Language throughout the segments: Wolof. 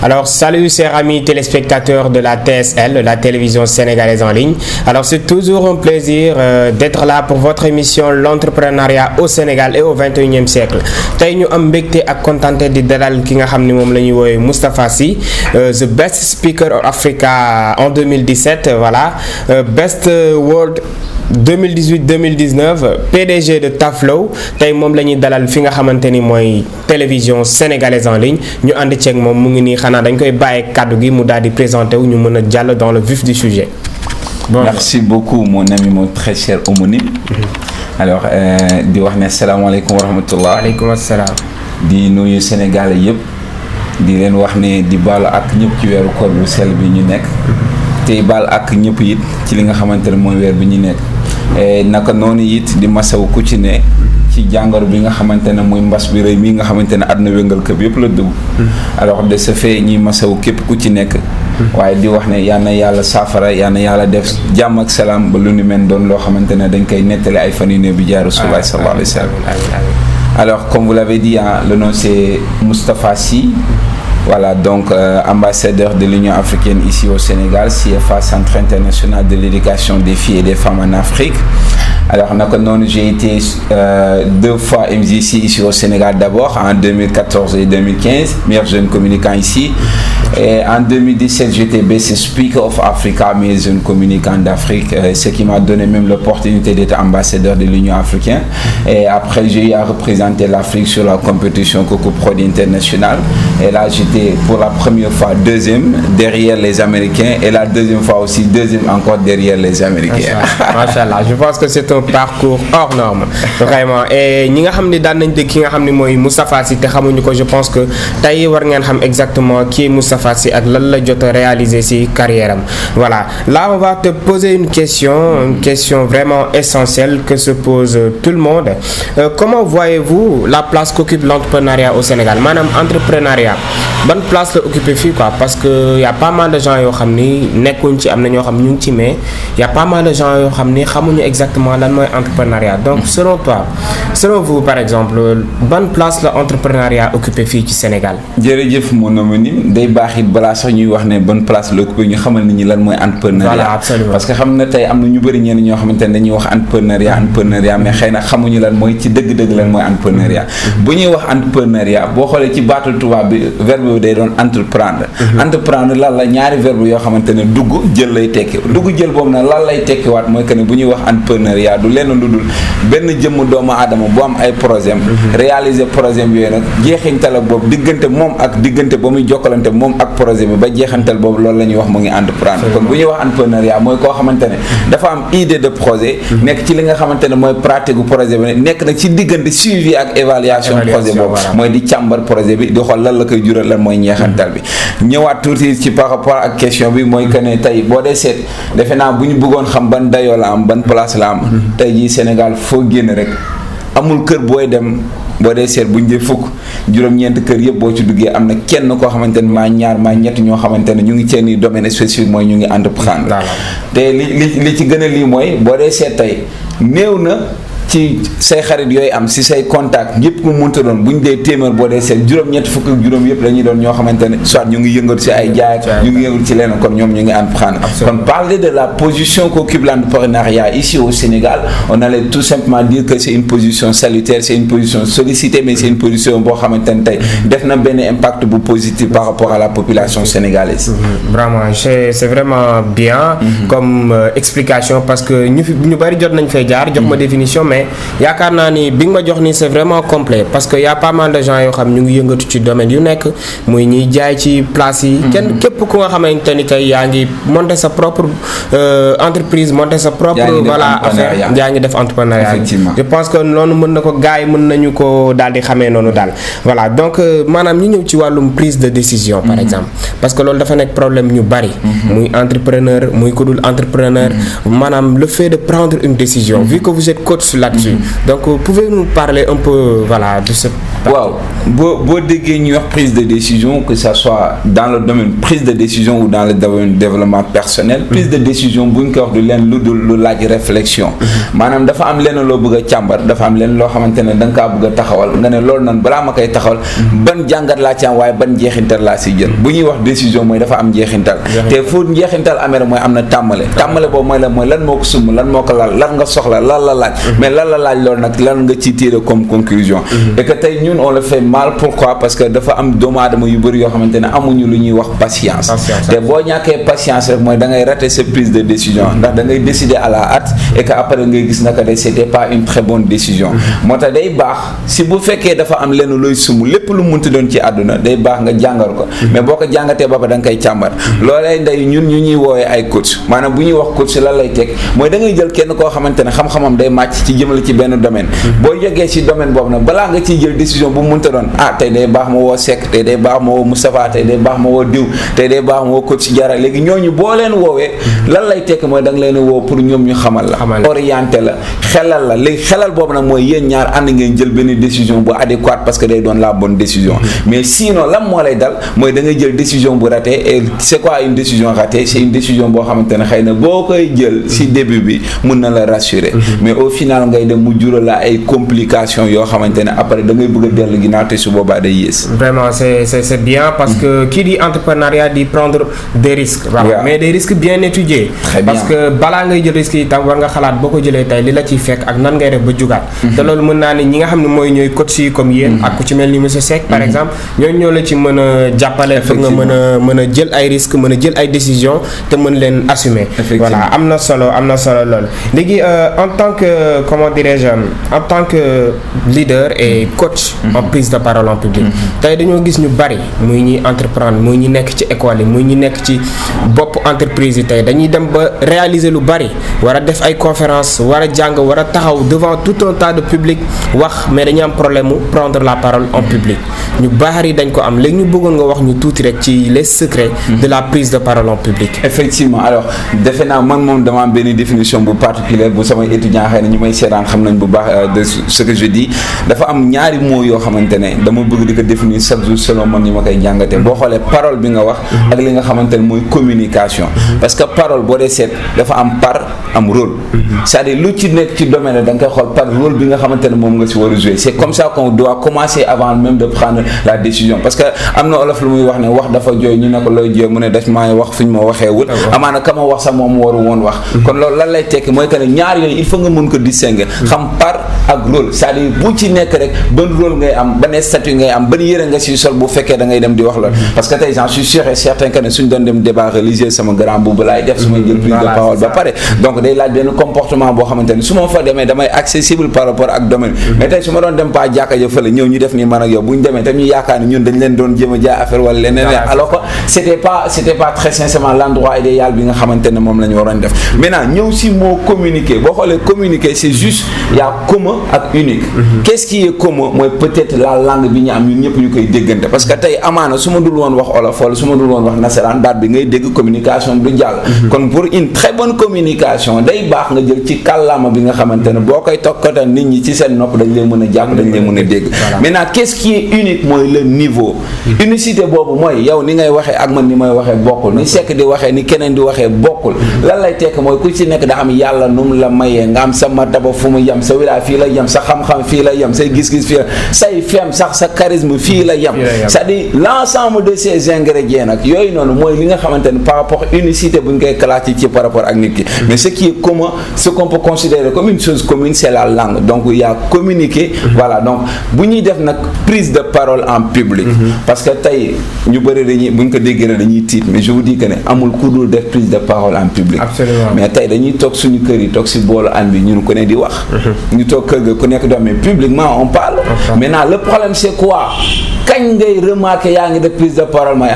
Alors, salut chers amis téléspectateurs de la TSL, la télévision sénégalaise en ligne. Alors, c'est toujours un plaisir d'être là pour votre émission l'entrepreneuriat au Sénégal et au 21e siècle. Tey ñu am mbégte ak contenté di dalal ki nga xam ni moom la ñuy woowee Moustapha Sy, the best speaker of Africa en 2017, voilà, best world 2018-2019, PDG de Taflow. Tey moom la ñuy dalal fi nga xamante ni mooy télévision sénégalaise en ligne ñu ànd ceeg moom mu ngi nii xanaa dañ koy bàyyi kàddu gi mu daal di présenté wu ñu mën a jàll dans le vif du sujet. Bon. Merci beaucoup mon ami, mon très cher homonyme. Alors di wax ne salaamaaleykum wa rahmatullah. Waaleykum salaam. Di nuyu Sénégal yëpp di leen wax ne di baalu ak ñëpp ci weeru koor bu sell bi ñu nekk. tey baal ak ñëpp it ci li nga xamante ne mooy weer bi ñu nekk. naka noonu it di masaw ku ci ne ci jàngoro bi nga xamante ne mooy mbas bi rëy mii nga xamante ne àdduna wéngal këpp yëpp la dugg. alors de ce fait ñuy masaw képp ku ci nekk. waaye di wax ne yal na yàlla saafara yal na yàlla def jàmm ak salaam ba lu ni mel doon loo xamante ne dañ koy nettali ay fan yu néew bi jaar Rasulullah sallallahu alayhi wa sallam. Alors comme vous l'avez dit, hein, le nom c'est Moustapha Sy. Voilà, donc ambassadeur de l'Union africaine ici au Sénégal, CFA, Centre international de l'éducation des filles et des femmes en Afrique. Alors, j'ai été 2 fois MZC ici au Sénégal d'abord, en 2014 et 2015, meilleur jeune communicant ici. Et en 2017, j'étais Best Speaker of Africa, meilleur jeune communicant d'Afrique, ce qui m'a donné même l'opportunité d'être ambassadeur de l'Union africaine. Et après, j'ai eu à représenter l'Afrique sur la compétition Coco Prod International. Et là, j'étais pour la première fois deuxième derrière les Américains et la deuxième fois aussi deuxième encore derrière les Américains. Machallah, je pense que c'est un parcours hors norme vraiment. Et ñi nga xam ne daan nañ dégg ki nga xam ne mooy Moustapha Sy te xamuñu ko, je pense que tey war ngeen xam exactement qui est Moustapha Sy ak lan la jot a réaliser ci carrière am. Voilà, là on va te poser une question vraiment essentielle que se pose tout le monde. Comment voyez-vous la place qu'occupe l'entrepreneuriat au Sénégal, maanaam entrepreneuriat ban place la occupé fii quoi, parce que y a pas mal de gens yoo xam ni nekkuñ ci, am na ñoo xam ñu ngi ci, mais y a pas mal de gens yoo xam ni xamuñu exactement lan mooy entrepreneuriat. Donc selon toi, selon vous par exemple, ban place la entrepreneuriat occupé fii ci Sénégal? Jërëjëf mon homonyme, day baax it balaa sax ñuy wax ne ban place la occupé ñu xamal nit ñi lan mooy entrepreneuriat. Voilà, absolument. Parce que xam na tey am na ñu bëri ñenn ñoo xamante ne dañuy wax entrepreneuriat mais xëy na xamuñu lan mooy ci dëgg-dëgg lan mooy entrepreneuriat. Bu ñuy wax entrepreneuriat boo xoolee ci baatu tubaab bi verbe bi day doon entreprendre. Entreprendre lan la ñaari verbe yoo xamante ne dugg jël lay tekki dugg jël boobu nag lan lay tekkiwaat mooy que ne bu ñuy wax entrepreneuriat du lenn lu dul benn jëmm doomu aadama bu am ay projet réaliser projet bi yooyu nag jeexintal boobu diggante moom ak diggante ba muy jokkalante moom ak projet bi ba jeexantal boobu loolu la ñuy wax mu ngi entreprendre. kon bu ñuy wax entrepreneuriat mooy koo xamante ne dafa am idée de projet nekk ci li nga xamante ne mooy pratique gu projet bi nekk nag ci diggante suivi ak évaluation projet boobu mooy di càmbar projet bi di xool lan la koy jural lan mooy ñeexantal bi. ñëwaat tuuti ci par rapport ak question bi mooy que ne tey boo dee seet defe naa bu ñu bëggoon xam ban dayoo la am ban place la am tey jii Sénégal foo génn rek amul kër booy dem boo dee seet bu ñu dee fukk juróom-ñeent kër yëpp boo ci duggee am na kenn koo xamante ne maa ñaar maa ñett ñoo xamante ne ñu ngi seen domaine spécifique mooy ñu ngi entreprendre. te li ci gën a lii mooy boo dee seet tey néew na ci say xarit yooyu am si say contact ñëpp mu mënta doon bu ñu dee téeméer boo dee seet juróom-ñett fukk ak juróom yëpp dañuy doon ñoo xamante ne soit ñu ngi yëngatu si ay jaay ñu ngi yëngatu ci leneen kon ñoom ñu ngi entreprendre. kon parler de la position qu'occupe l'entrepreneuriat ici au Sénégal, on allait tout simplement dire que c'est une position salutaire, c'est une position sollicitée, mais c'est une position boo xamante ne tey def na benn impact bu positif par rapport à la population sénégalaise. Vraiment c'est vraiment bien comme explication, parce que ñu bari jot nañ fay jaar jox ma définition, mais yaakaar naa ni bi nga ma jox ni c'est vraiment complet, parce que y a pas mal de gens yoo xam ñu ngi yëngatu ci domaine yu nekk, muy ñuy jaay ci place yi. kenn képp ku nga xamante ni tey yaa ngi monter sa propre entreprise, monter sa propre voilà affaire, yaa ngi def entrepreneuriat. Je pense que noonu mën na ko gars yi mën nañu ko daal di xamee noonu daal. Voilà, donc maanaam ñu ñëw ci wàllum prise de décision par exemple, parce que loolu dafa nekk problème ñu bari. muy entrepreneur muy ku dul entrepreneur, maanaam le fait de prendre une décision, vu que vous êtes coach là-dessus. Donc pouvez-vous nous parler un peu voilà de ce waaw boo déggee ñuy wax prise de décision, que ça soit dans le domaine prise de décision ou dans le domaine développement personnel, prise de décision bu ñu ko wax du leen lu laaj réflexion. maanaam dafa am lenn loo bëgg a càmbar, dafa am lenn loo xamante ne da nga kaa bëgg a taxawal nga ne loolu noonu balaa ma koy taxawal ban jàngat laa ci am waaye ban njeexintal laa si jël. bu ñuy wax décision mooy dafa am njeexintal. te fu njeexintal amee rek mooy am na tàmbale boobu mooy lan moo ko sumb lan moo ko laal lan nga soxla lan la laaj. mais lan la laaj loolu nag lan nga ci tirer comme conclusion. et que tey ñun on le fait mal. Pourquoi? Parce que dafa am doomu aadama yu bëri yoo xamante ne amuñu lu ñuy wax patience. te boo ñàkkee patience rek mooy da ngay rater sa prise de décision ndax da ngay décider à la hâte et que après ngay gis naka de c'était pas une très bonne décision. moo tax day baax si bu fekkee dafa am lenn looy sumb lépp lu munti doon ci àdduna day baax nga jàngar ko. mais boo ko jàngatee ba da nga koy càmbar. loolee ndey ñun ñu ñuy woowee ay coach maanaam bu ñuy wax coach lan lay teg mooy da ngay jël kenn koo xamante ne xam-xamam day màcc ci jëmale ci benn domaine. boo yeggee ci domaine boobu nag balaa nga ciy jël décision bu munta doon tey day baax ma woo Seck tey day baax ma woo Moustapha tey day baax ma woo Diw tey day baax ma woo coach si Diarra léegi ñooñu boo leen woowee lan lay tekk mooy da nga leen woo pour ñoom ñu xamal la orienté la xelal la léegi xelal boobu nag mooy yéen ñaar ànd ngeen jël benn décision bu adéquate parce que day doon la bonne décision. mais sinon lan moo lay dal mooy da ngay jël décision bu raté et c'est quoi une décision ratée? C'est une décision boo xamante ne xëy na boo koy jël si début bi mun na la rassurer. mais au final ngay dem mu jural la ay complications yoo xamante ne après da ngay bëgg a dellu ginnaaw te su boobaa day yées. Vraiment c'est bien parce que qui dit entrepreneuriat dit prendre des risques. mais des risques bien étudiés. parce que balaa ngay jël risques yi tam war nga xalaat boo ko jëlee tey li la ciy fekk ak nan ngay def ba jugaat. te loolu mën naa ne ñi nga xam ne mooy ñooy coach yi comme yéen. ak ku ci mel ni monsieur Seck par exemple ñooñu ñoo la ci mën a jàppale. pour nga mën a jël ay risques mën a jël ay décisions te mën leen assumer. voilà am na solo lool léegi en tant que comment dirais-je en tant que leader et coach en prise de parole en public. tey dañoo gis ñu bari muy ñuy entreprendre muy ñu nekk ci école yi muy ñu nekk ci bopp entreprise yi tey dañuy dem ba réaliser lu bari war a def ay conférence war a jàng war a taxaw devant tout un tas de public wax mais dañuy am problème mu prendre la parole en public ñu bari dañ ko am léegi ñu bëggoon nga wax ñu tuuti rek ci les secrets de la prise de parole en public. effectivement alors defe naa man moom dama am benn définition bu particulière bu samay étudiants xëy na ñu may seetaan xam nañ bu baax de ce que je dis dafa am ñaari mots yoo xamante ne dama bëgg di ko définir chaque jour selon man ni ma koy jàngatee boo xoolee parole bi nga wax ak li nga xamante ne mooy communication parce que parole boo dee seet dafa am par am rôle c'est-à-dire lu ci nekk ci domaine da nga koy xool par rôle bi nga xamante ne moom nga si war a jouer c'est comme ça qu'on doit commencer avant même de prendre la décision parce que am na olof lu muy wax ne wax dafa jooy ñu ne ko looy jooy mu ne daf maa wax fu ñu ma waxee wul amaana ka ma wax sax moom waru woon wax kon loolu lan lay tekki mooy que ne ñaar yooyu il faut nga mën ko distinguer xam par ak rôle c'est-à-dire bu ci nekk rek ban rôle ngay am ban statut ngay am ban yére nga si sol bu fekkee da ngay dem di wax loolu parce que tey j'en suis sûr et certain que ne suñ doon dem débat religieux sama grand boobu laay def su may jël prise de parole ba pare donc day laaj benn comportement boo xamante ne su ma fa demee damay accessible par rapport ak domaine mais tey su ma doon dem pas jàkka ja fële ñëw ñu def nii man ak yow bu ñu demee tam ñu yaakaar ni ñun dañ leen doon jéem a jaay affaire wala leneen alors que c'était pas très sincèrement l'endroit idéal bi nga xamante ne moom la ñu waroon def maintenant ñëw si moo communiquer boo xoolee communiquer c'est juste y a commun ak unique qu'est-ce qui est commun mooy peut-être la langue bi ñu am ñun ñëpp ñu koy déggante parce que tey amaana su ma dul woon wax olof wala su ma dul woon wax nasaraan baat bi ngay dégg communication du jàll kon pour une très bonne communication day baax nga jël ci kàllaama bi nga xamante ne boo koy tokkatal nit ñi ci seen nopp dañ leen mën a jàpp dañ leen mën a dégg maintenant qu'est-ce qui est unique mooy le niveau unicité boobu mooy yow ni ngay waxee ak man ni may waxee bokkul ni Seck di waxee ni keneen di waxee bokkul lan lay tekk mooy ku ci nekk da am yàlla nu mu la mayee nga am sa martaba fu mu yem sa wilaay fii la yem sa xam-xam fii la yem say gis-gis fii la say fem sax sa charisme fii la yem c'est-à-dire l'ensemble de ces ingrédients nag yooyu noonu mooy li nga xamante ne par rapport unicité bu ñu koy classé ci par rapport ak nit ki mais ce qui est commun ce qu'on peut considérer comme une chose commune c'est la langue donc il y a communiquer voilà donc bu ñuy def nag prise de parole en public parce que tey ñu bëri dañuy bu ñu ko déggee dañuy tiit mais je vous dis que ne amul ku dul def prise de parole en public absolument mais tey dañuy toog suñu kër yi toog si boolu añ bi ñun ku ne di wax ñu toog kër ga ku nekk doon mais publiquement on parle maintenant le problème c'est quoi kañ ngay remarquer yaa ngi def prise de parole mooy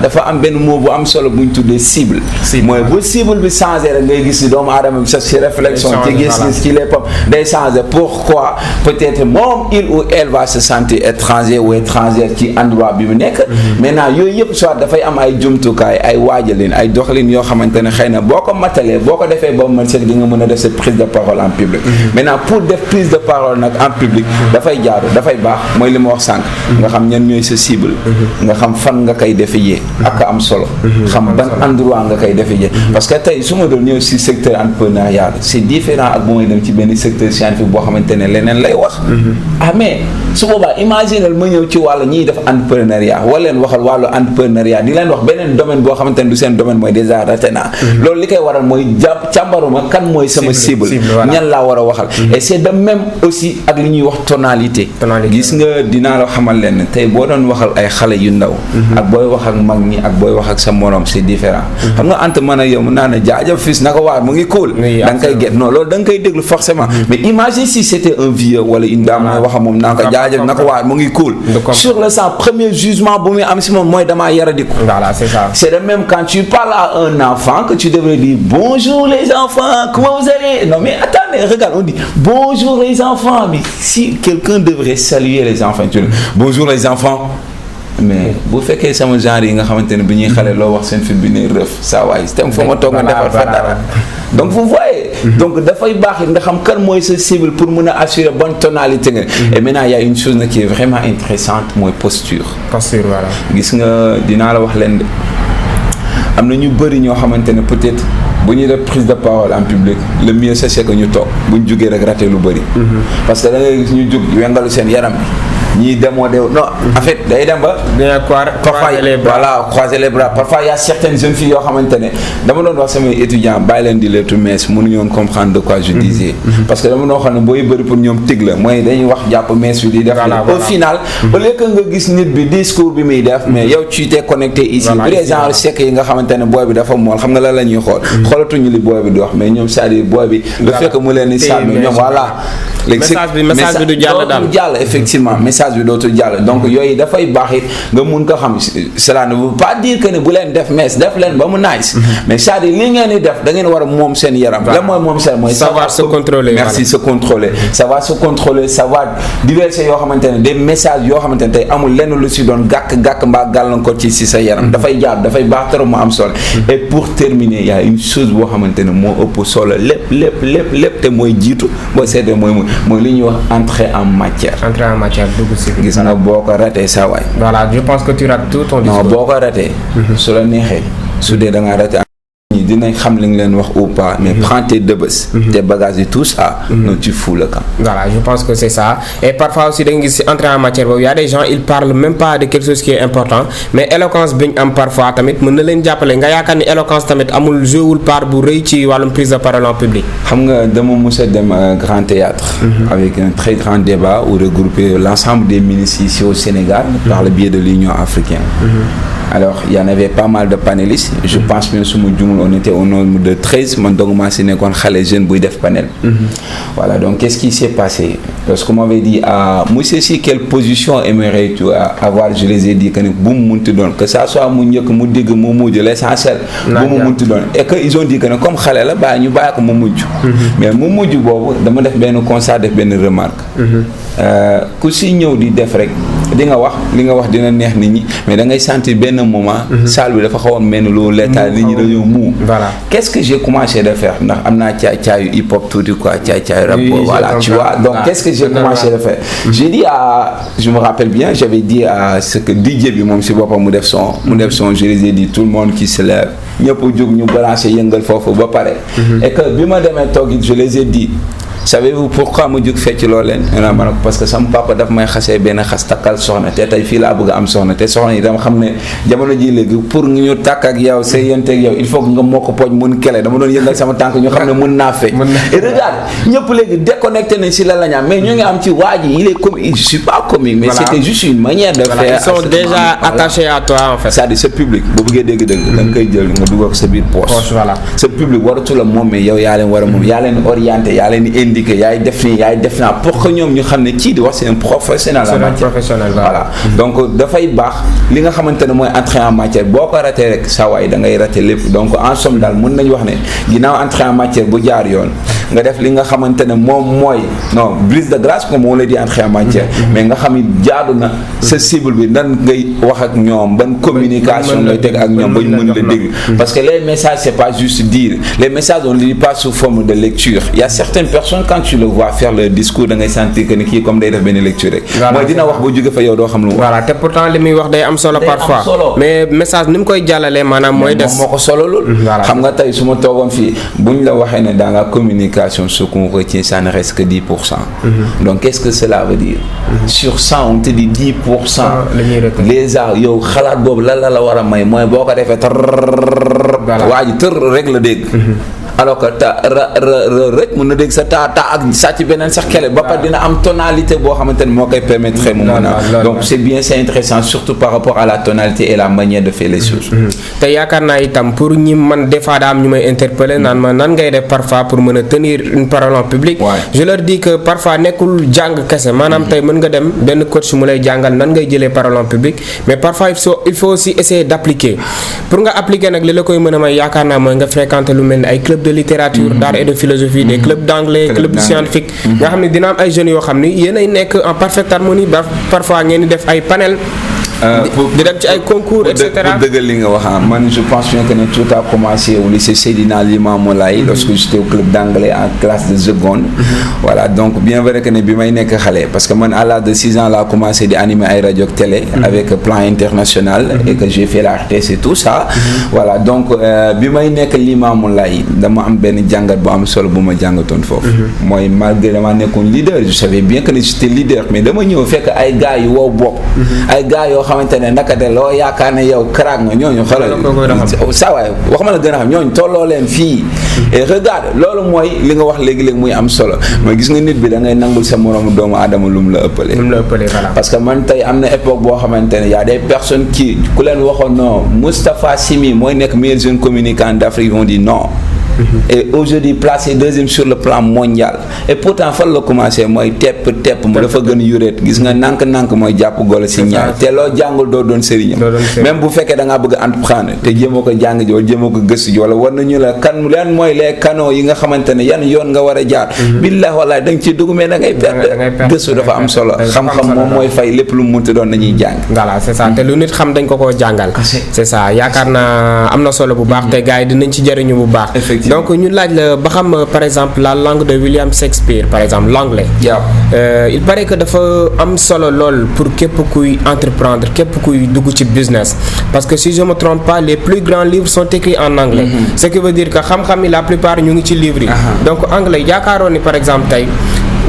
dafa am benn mot bu am solo bu ñu tuddee cible mooy bu cible bi changé rek ngay gis ni doomu aadama bi sax ci réflexion ci gis-gis ci léppam day changé pourquoi peut-être moom il ou elle va se sentir étranger ou étrangère ci endroit bi mu nekk maintenant yooyu yëpp soit dafay am ay jumtukaay ay waajalin ay doxalin yoo xamante ne xëy na boo ko matalee boo ko defee ba mën di nga mën a def cette prise de parole en public maintenant pour def prise de parole nag en public dafay jaadu dafay baax mooy li ma wax sànq nga xam ñan ñooy sa cible nga xam fan nga koy defe jee ak am solo xam ban endroit nga koy defe jee parce que tey su ma doon ñëw si secteur entrepreneurial c'est différent ak bu may dem ci benn secteur scientifique boo xamante ne leneen lay wax mais su boobaa imaginel ma ñëw ci wàllu ñiy def entrepreneuriat wala leen waxal wàllu entrepreneuriat di leen wax beneen domaine boo xamante ne du seen domaine mooy déjà raté naa loolu li koy waral mooy càmbaruma kan mooy sama cible ñan laa war a waxal et c'est de même aussi ak li ñuy wax tonalité gis nga dinaa la xamal leen tey boo doon waxal ay xale yu ndaw ak booy wax ak mag ñi ak booy wax ak sa morom c'est différent xam nga ante man ak yow mun naa ne jaajëf fils naka waar mu ngi cool da nga koy get non loolu da nga koy déglu forcément mais imagine si c'était un vieux wala une dame mooy wax moom naa ko jaajëf naka waar mu ngi cool sur le sang premier jugement bu muy am si moom mooy damaa yaradiku voilà c'est ça c'est de même quand tu parles à un enfant que tu devrais dire bonjour les enfants comment vous allez non mais attendez regarde on dit bonjour les enfants mais si quelqu'un devrait saluer les enfants tu dis bonjour les enfants mais bu fekkee sama genre yi nga xamante ne bi ñuy xale loo wax seen fit bi ne rëf saa waay tem fa ma toog nga defar fa dara donc vous voyez donc dafay baax nga xam kan mooy sa cible pour mën a assurer bonne tonalité nga et maintenant il y a une chose qui est vraiment intéressante mooy posture voilà gis nga dinaa la wax leen de am na ñu bëri ñoo xamante ne peut-être bu ñuy def prise de parole en public le mieux c'est que ñu toog bu ñu jógee rek raté lu bëri parce que da ngay gis ñu jóg wengalu seen yaram bi ñii demoo de non en fait day dem ba parfois voilà croiser les bras parfois il y a certaines jeunes filles yoo xamante ne dama doon wax samay étudiants bàyyi leen di leetu mees mënuñu woon comprendre de quoi je disais parce que dama doon xam ne booy bëri pour ñoom tig la mooy dañuy wax jàpp mees bi di def au final au lieu que nga gis nit bi discours bi muy def mais yow tu t'es connecté ici bu dee genre sec yi nga xamante ne booy bi dafa mool xam nga la ñuy xool xoolatuñu li booy bi di wax mais ñoom c'est-à-dire booy bi le fait que mu leen di sàmmi ñoom voilà léegi message bi du jàll daal jàll effectivement message bi dootul jàll donc yooyu dafay baax it nga mun ko xam cela ne veut pas dire que ne bu leen def mees def leen ba mu nice mais c'est-à-dire li ngeen di def da ngeen war a moom seen yaram la mooy moom seen mooy savoir se contrôler merci se contrôler savoir se contrôler savoir diverser yoo xamante ne des messages yoo xamante ne tey amul lenn lu si doon gàkk mbaa gàllankoor ci si sa yaram dafay jaar dafay baax trop mu am solo et pour terminer il y a une chose boo xamante ne moo ëpp solo lépp te mooy jiitu boo seetee mooy li ñuy wax entrer en matière dugg si gis nga boo ko ratee saa waay voilà je pense que tu rates tout ton discours non boo ko ratee su la neexee su dee da ngaa raté dinañ xam li nga leen wax ou pas mais prends tes dëbës tes bagages et tout ça non tu fous le camp voilà je pense que c'est ça et parfois aussi da nga gis entrer en matière boobu y a des gens ils parlent même pas de quelque chose qui est important mais éloquence bi ñu am parfois tamit mën na leen jàppale nga yaakaar ni éloquence tamit amul jouewul part bu rëy ci wàllum prise de parole en public xam nga dama mos a dem grand théâtre avec un très grand débat où regrouper l'ensemble des ministres ici au Sénégal par le biais de l'Union africaine alors il y en avait pas mal de panélistes je pense bien su ma jumul on était au nombre de 13 man donc maa si nekkoon xale jeune buy def panel voilà donc qu'est-ce qui s'est passé parce qu'on m'avait dit monsieur si quelle position aimerais-tu avoir je les ai dit que ne bu mu munti doon que ça soit mu njëkk mu dégg mu mujj l'essentiel bu mu munti doon et que ils ont dit que ne comme xale la bàyyi ñu bàyyi ko mu mujj mais mu mujj boobu dama def benn constat def benn remarque ku si ñëw di def rek di nga wax li nga wax dina neex nit ñi mais da ngay sentir benn moment salle bi dafa xawoon mel ni lu l'état nit ñi dañoo muu voilà qu'est-ce que j'ai commencé de faire ndax am naa caay hip hop tuuti quoi caay rap voilà tu vois donc qu'est-ce que j'ai commencé de faire j'ai dit je me rappelle bien j'avais dit à ce que DJ bi moom si boppam mu def son je les ai dit tout le monde qui se lève ñëpp jóg ñu balancer yëngal foofu ba pare et que bi ma demee toog it je les ai dit savez-vous pourquoi mu jóg fecc loolu leen ma ne ko parce que sama papa daf may xasee benn xas takkal soxna te tey fii laa bëgg a am soxna te soxna yi dama xam ne jamono ji léegi pour ñu tàkk ak yow say yente ak yow il faut que nga moo ko pooj mun kele dama doon yëngal sama tànk ñu xam ne mun naa fecc et regarde ñëpp léegi déconnecté nañ si la la ñaam mais ñu ngi am ci waa ji il est comique je suis pas comique mais c'était juste une manière de faire ils sont déjà attachés à toi en fait c'est-à-dire ce public boo bëggee dégg-dëgg da nga koy jël nga dugal ko sa biir poche voilà ce public waratu la moom mais yow yaa leen war a moom yaa leen orienté yaa leen yaay def nii yaay def naa pour que ñoom ñu xam ne kii di wax c'est un professionnel en matière voilà donc dafay baax li nga xamante ne mooy entrée en matière boo ko raté rek saa waay da ngay raté lépp donc en somme daal mën nañu wax ne ginnaaw entrée en matière bu jaar yoon nga def li nga xamante ne moom mooy non brise de grâce comme on l'a dit entrée en matière mais nga xam ni jaadu na sa cible bi nan ngay wax ak ñoom ban communication ngay teg ak ñoom ba ñu mën la dégg parce que les messages c'est pas juste dire les messages on ne lit pas sous forme de lecture il y a certaines personnes quand tu le vois faire le discours da ngay sentir que ni kii comme day def benn lecture rek. mooy dina wax boo jóge fa yow doo xam lu mu. voilà te pourtant li muy wax day am solo parfois. mais message ni mu koy jàllalee maanaam mooy des. moo ko solo lool. xam nga tey su ma toogoon fii buñ la waxee ne dans la communication ce qu'on retient ça ne reste que 10%. donc qu'est-ce que cela veut dire. sur 100 on te dit 10%. les arts yow xalaat boobu lan la war a may mooy boo ko defee waa ji tër rek la dégg. alors que rek mën na dégg sa ta ak sàcc beneen sax kele ba pare dina am tonalité boo xamante ne moo koy permettre mu mën a donc c'est bien, c'est intéressant surtout par rapport à la tonalité et la manière de faire les choses. te yaakaar naa itam pour ñi man des fois daa am ñu may interpeller naan ma nan ngay def parfois pour mën a tenir une parole en public. je leur dis que parfois nekkul jàng kese maanaam tey mën nga dem benn coach mu lay jàngal nan ngay jëlee parole en public mais parfois il faut aussi essayer d'appliquer pour nga appliquer nag li la koy mën a may yaakaar naa mooy nga fréquenter lu mel ni ay club de littérature d'art et de philosophie des clubs d'anglais club scientifique nga xam ne dina am ay jeunes yoo xam ni yéen ay nekk en parfaite harmonie parfois ngeen di def ay panel di dem ci ay concours et cetera. pour dëggal li nga wax man je pense bien que ne tout a commencé au lycée Seydina Limamou Laye lorsque j'étais au club d'anglais en classe de seconde. voilà donc bien vrai que ne bi may nekk xale parce que man à l'âge de 6 ans laa commencé di animer ay rajo télé avec plan international et que j'ai fait la RTS et tout ça. voilà donc bi may nekk Limamou Laye dama am benn jàngat bu am solo bu ma jàngatoon foofu. mooy malgré dama nekkoon leader je savais bien que ne j'étais leader mais dama ñëw fekk ay gars yu wow bopp ay gars yoo xamante ne naka de loo yaakaar ne yow crack nga ñooñu xoolal saa waay wax ma la gën a xam ñooñu tolloo leen fii et regarde loolu mooy li nga wax léegi-léegi muy am solo mooy gis nga nit bi da ngay nangul sa moroomu doomu aadama lu mu la ëppalee parce que man tey am na époque boo xamante ne y a des personnes qui ku leen waxoon non Moustapha Simi mooy nekk meilleur jeune communicant d'Afrique ils vont dire non. et aujourd'hui placé deuxième sur le plan mondial et pourtant fan la commencé mooy tepp mu dafa gën yuréet gis nga nànk mooy jàpp golo si ñaar te loo jàngul doo doon sëriñam même bu fekkee da ngaa bëgg a entreprendre te jéemoo ko jàng ji wala jéemoo ko gëstu ji wala war nañu la kan leen mooy les canaux yi nga xamante ne yan yoon nga war a jaar billah wallahi da nga ciy dugg mais da ngay perte gëstu dafa am solo xam-xam moom mooy fay lépp lu mu munti doon nañuy jàng voilà c'est ça te lu nit xam dañ ko koo jàngal c'est ça yaakaar naa am na solo bu baax te gars yi dinañ ci jëriñu bu baax donc ñu laaj la ba xam par exemple la langue de William Shakespeare par exemple l'anglais. il paraît que dafa am solo lool pour képp kuy entreprendre képp kuy dugg ci business parce que si je me trompe pas les plus grands livres sont écrits en anglais. ce qui veut dire que xam-xam yi la plupart ñu ngi ci livres yi. donc anglais yaakaaroon ni par exemple tey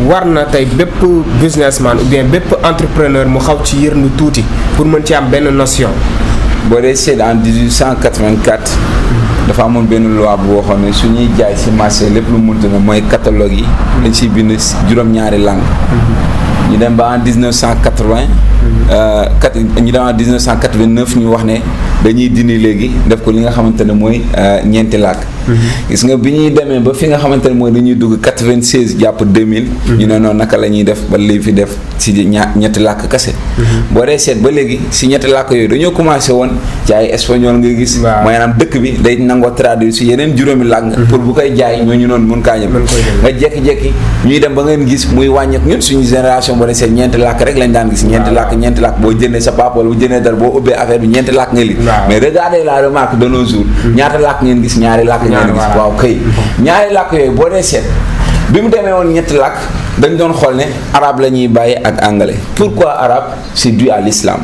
war na tey bépp businessman ou bien bépp entrepreneur mu xaw ci yërnu tuuti pour mën ci am benn notion. boo dee seet en 1884. dafa amoon benn loi bu waxoon ne su ñuy jaay ci marché lépp lu munti na mooy catalogue yi dañ ciy bind juróom-ñaari langue ñu dem ba en 1980 ñu dem en 1989 ñu wax ne dañuy dindi léegi def ko li nga xamante ne mooy ñeenti làkk gis nga bi ñuy demee ba fi nga xamante ne mooy dañuy dugg 96 jàpp 2000 ñu ne noonu naka la ñuy def ba li fi def ci ñetti làkk kese boo dee seet ba léegi si ñetti làkk yooyu dañoo commencé woon ci ay espagnol nga gis maanaam dëkk bi day nangoo traduire si yeneen juróomi làkk pour bu koy jaay ñooñu noonu mun kaa ñëpp nga jekki-jekki ñuy dem ba ngeen gis muy wàññeeku ñun suñu génération boo dee seet ñeenti làkk rek lañ daan gis ñeenti làkk boo jëndee sa papa wala bu jëndee dara boo ubbee affaire bi ñeenti làkk nga li mais regardez la remarque de nos jours ñaata làkk ngeen gis ñaari làkk ngeen gis waaw kay ñaari làkk yooyu boo dee seet bi mu demee woon ñetti làkk dañ doon xool ne arabe la ñuy bàyyi ak anglais pourquoi arabe c'est dû à l'islam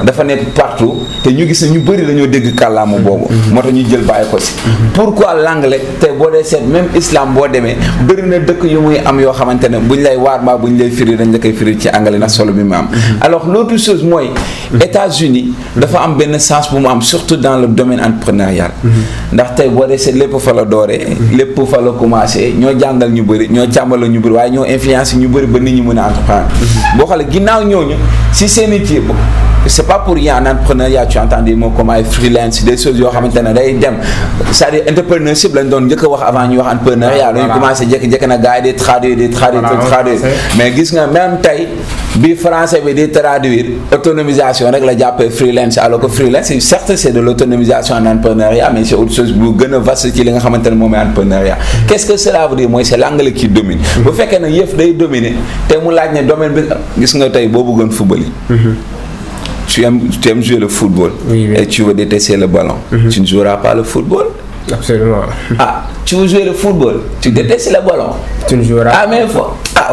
dafa nekk partout te ñu gis ne ñu bëri dañoo dégg kàllaama boobu moo tax ñu jël bàyyi ko si pourquoi l'anglais te boo dee seet même islam boo demee bëri na dëkk yu muy am yoo xamante ne buñ lay waar mbaa buñ lay firi dañ la koy firi ci anglais na solo bi mu am alors l'autre chose mooy États-Unis dafa am benn sens bu mu am surtout dans le domaine entrepreneurial ndax tey boo dee seet lépp fa la dooree lépp fa la commencé ñoo jàngal ñu bëri ñoo càmbaloo ñu bëri waaye ñoo influence ñu bëri ba nit ñi mën a entreprendre boo xoolee ginnaaw ñooñu si seen i kii c'est pas pour rien en entrepreneuriat tu entends des mots comme ay freelance des choses yoo xamante ne day dem c'est-à-dire entrepreneurship lañ doon njëkk a wax avant ñuy wax entrepreneuriat dañu commencé jékki-jékki na gars yi di traduire mais gis nga même tey bi français bi di traduire autonomisation rek la jàppee freelance alors que freelance certes c'est de l'autonomisation en entrepreneuriat mais c'est autre chose bu gën a vaste ci li nga xamante ne moom mooy entrepreneuriat qu'est-ce que cela veut dire mooy c'est l'anglais qui domine bu fekkee ne yëf day dominer te mu laaj ne domaine bi gis nga tey boo bëggoon football yi tu aimes jouer le football et tu veux détester le ballon tu ne joueras pas le football absolument si vous jouez le football tu détestes le ballon. tu ne joueras ah mais